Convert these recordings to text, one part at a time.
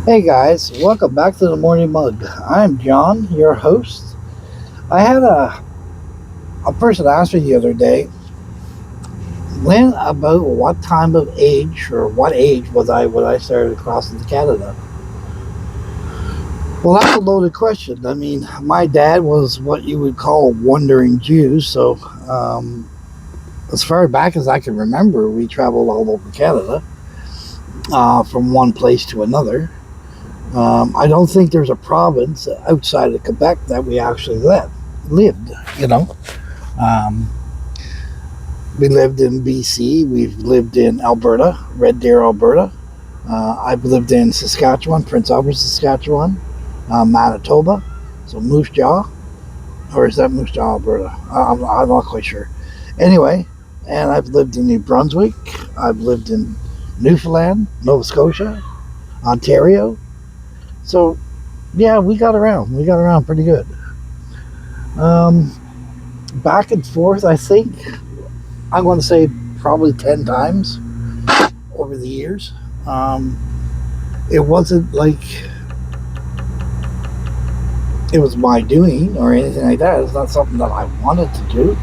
Hey guys, welcome back to the Morning Mug. I'm John, your host. I had a person ask me the other day, when about what time of age or what age was I when I started crossing to Canada? Well, that's a loaded question. I mean, my dad was what you would call a wandering Jew, so as far back as I can remember, we traveled all over Canada from one place to another. I don't think there's a province outside of Quebec that we actually lived. You know, um, we lived in BC. We've lived in Alberta, Red Deer, Alberta. I've lived in Saskatchewan, Prince Albert, Saskatchewan, Manitoba, so Moose Jaw, or is that Moose Jaw, Alberta? I'm not quite sure. Anyway, and I've lived in New Brunswick. I've lived in Newfoundland, Nova Scotia, Ontario. So yeah, we got around. We got around pretty good. Um, Back and forth, I think I'm going to say probably 10 times over the years. Um, it wasn't like it was my doing or anything like that. It's not something that I wanted to do.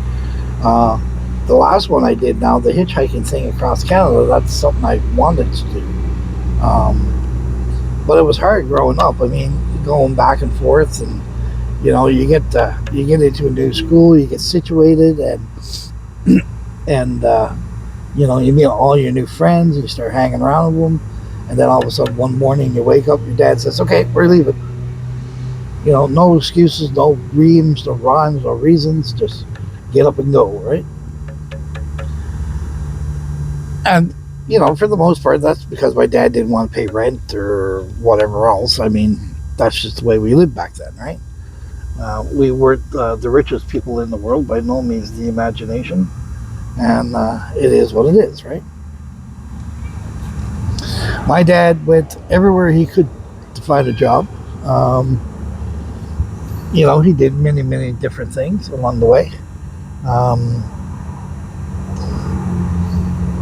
Uh, the last one I did now, the hitchhiking thing across Canada, that's something I wanted to do. But it was hard growing up. I mean, going back and forth, and you get into a new school, you get situated, and you meet all your new friends, you start hanging around with them, and then all of a sudden one morning you wake up, your dad says, "Okay, we're leaving." No excuses, no reams, no rhymes, no reasons, just get up and go, right? And for the most part, that's because my dad didn't want to pay rent or whatever else. I mean, that's just the way we lived back then, right? We weren't the richest people in the world, by no means the imagination, and it is what it is, right? My dad went everywhere he could to find a job. Um, he did many, many different things along the way. Um,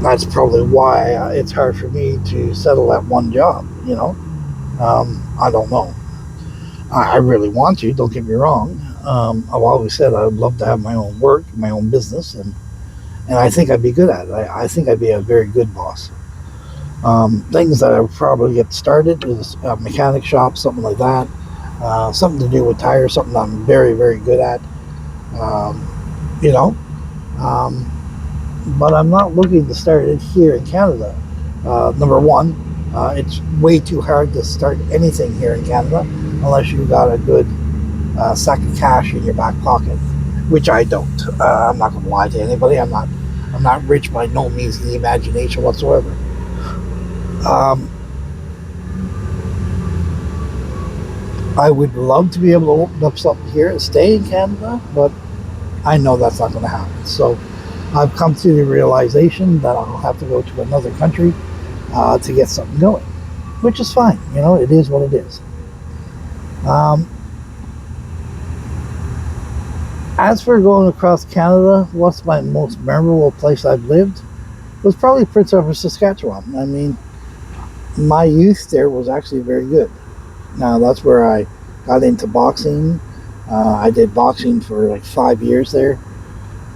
that's probably why it's hard for me to settle at one job. I don't know. I really want to. Don't get me wrong. I've always said I would love to have my own work, my own business, and I think I'd be good at it. I think I'd be a very good boss. Things that I would probably get started is a mechanic shop, something like that. Something to do with tires, something I'm very, very good at. Um, you know, um, but I'm not looking to start it here in Canada. Number one, it's way too hard to start anything here in Canada unless you've got a good sack of cash in your back pocket, which I don't. I'm not going to lie to anybody. I'm not rich by no means in the imagination whatsoever. Um, I would love to be able to open up something here and stay in Canada, but I know that's not going to happen. So I've come to the realization that I'll have to go to another country to get something going, which is fine. It is what it is. Um, as for going across Canada, what's my most memorable place I've lived? Was probably Prince Edward, Saskatchewan. I mean, my youth there was actually very good. Now, that's where I got into boxing. I did boxing for like 5 years there.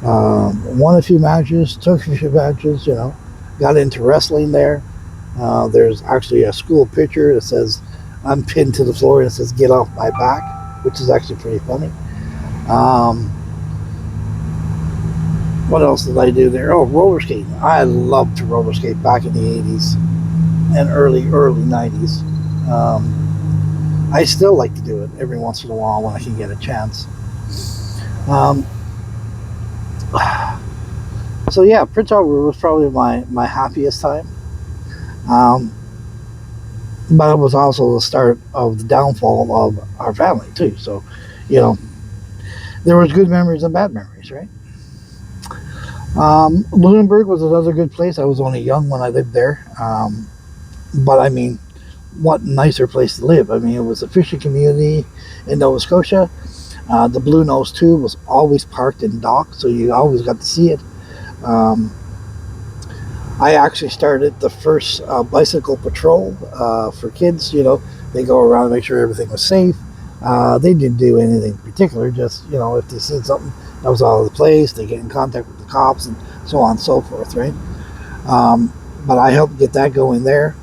Won a few matches, took a few matches, got into wrestling there. There's actually a school picture that says, I'm pinned to the floor, and it says, "Get off my back," which is actually pretty funny. Um, what else did I do there? Oh, roller skating. I loved to roller skate back in the 80s and early 90s. I still like to do it every once in a while when I can get a chance. Um, so yeah, Prince Albert was probably my happiest time. Um, but it was also the start of the downfall of our family too. So, you know, there was good memories and bad memories, right? Lunenburg was another good place. I was only young when I lived there, but I mean, what nicer place to live? I mean, it was a fishing community in Nova Scotia. The Blue Nose Tube was always parked in dock, so you always got to see it. Um, I actually started the first bicycle patrol for kids. They go around and make sure everything was safe. They didn't do anything particular, just, if they seen something that was out of the place, they get in contact with the cops and so on and so forth, right? But I helped get that going there.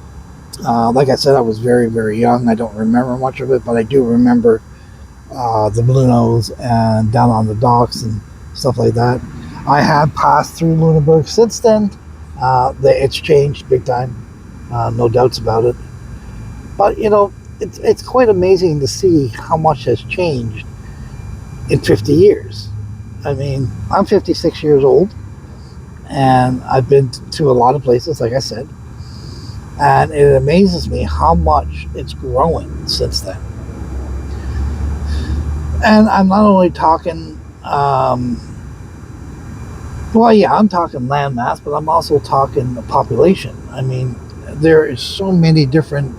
Like I said, I was very, very young. I don't remember much of it, but I do remember the Blue Nose and down on the docks and stuff like that. I have passed through Lunenburg since then. It's changed big time, no doubts about it. But it's quite amazing to see how much has changed in 50 years. I mean, I'm 56 years old, and I've been to a lot of places, like I said, and it amazes me how much it's growing since then. And I'm not only talking, I'm talking land mass, but I'm also talking the population. I mean, there is so many different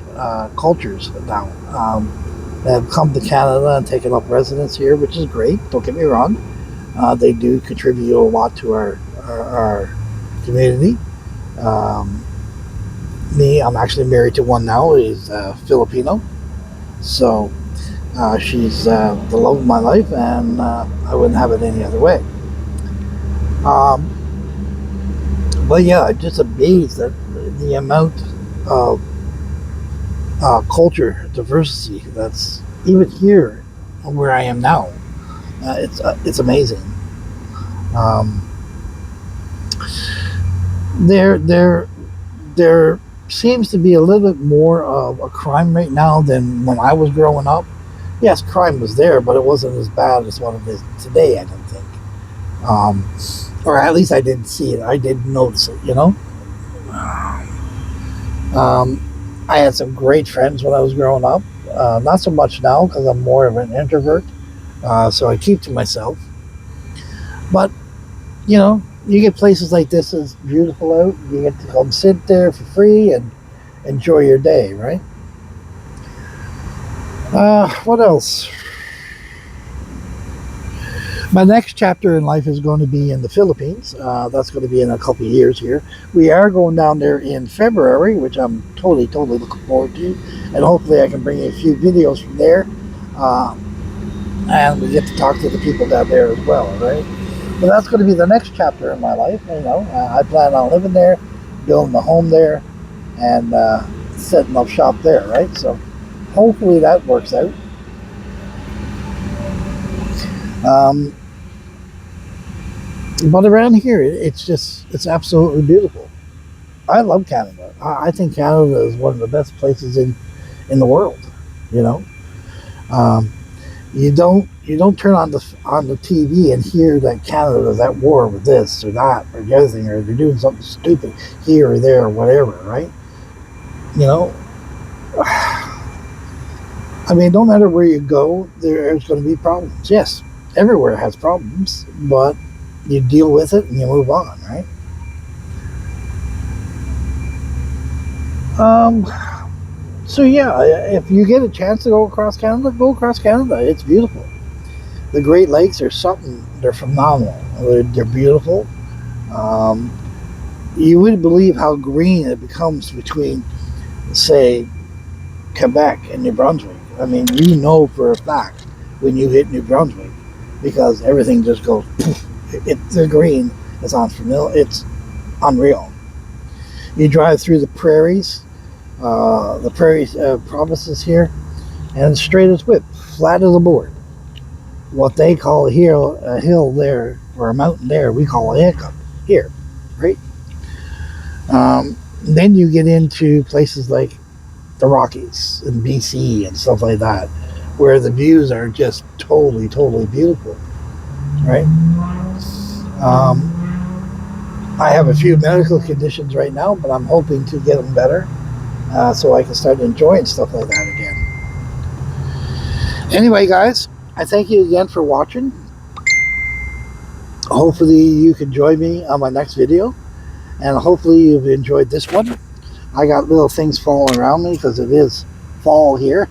cultures now that have come to Canada and taken up residence here, which is great. Don't get me wrong. They do contribute a lot to our community. Me, I'm actually married to one now. He's Filipino. So she's the love of my life, and I wouldn't have it any other way. But yeah, I'm just amazed at the amount of culture diversity that's even here where I am now. It's amazing. There seems to be a little bit more of a crime right now than when I was growing up. Yes, crime was there, but it wasn't as bad as what it is today, I don't think. Or at least I didn't see it. I didn't notice it, I had some great friends when I was growing up. Not so much now because I'm more of an introvert. So I keep to myself. But, you get places like this. It's beautiful out. You get to come sit there for free and enjoy your day, right? What else? My next chapter in life is going to be in the Philippines. That's going to be in a couple of years here. We are going down there in February, which I'm totally looking forward to. And hopefully I can bring you a few videos from there. And we get to talk to the people down there as well, right? But that's going to be the next chapter in my life. I plan on living there, building a home there, and setting up shop there, right? So hopefully that works out. But around here, it's absolutely beautiful. I love Canada. I think Canada is one of the best places in the world. You don't turn on the TV and hear that Canada's at war with this or that or the other thing, or they're doing something stupid here or there or whatever, right? I mean, no matter where you go, there's going to be problems. Yes, everywhere has problems, but you deal with it and you move on, right? So yeah, if you get a chance to go across Canada, go across Canada. It's beautiful. The Great Lakes are something. They're phenomenal. They're beautiful. You wouldn't believe how green it becomes between, say, Quebec and New Brunswick. I mean, for a fact when you hit New Brunswick, because everything just goes poof. The green is unfamiliar. It's unreal. You drive through the prairies, provinces here, and it's straight as whip, flat as a board. What they call a hill there, or a mountain there, we call a hiccup here, right? Then you get into places like the Rockies in BC and stuff like that, where the views are just totally beautiful, right? I have a few medical conditions right now, but I'm hoping to get them better so I can start enjoying stuff like that again. Anyway, guys, I thank you again for watching. Hopefully you can join me on my next video, and hopefully you've enjoyed this one. I got little things falling around me because it is fall here.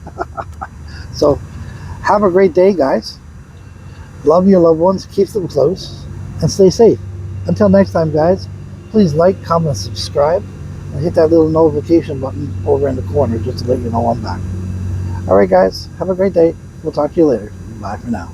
So have a great day, guys. Love your loved ones, keep them close, and stay safe. Until next time, guys, please like, comment, and subscribe, and hit that little notification button over in the corner just to let you know I'm back. All right, guys, have a great day. We'll talk to you later. Bye for now.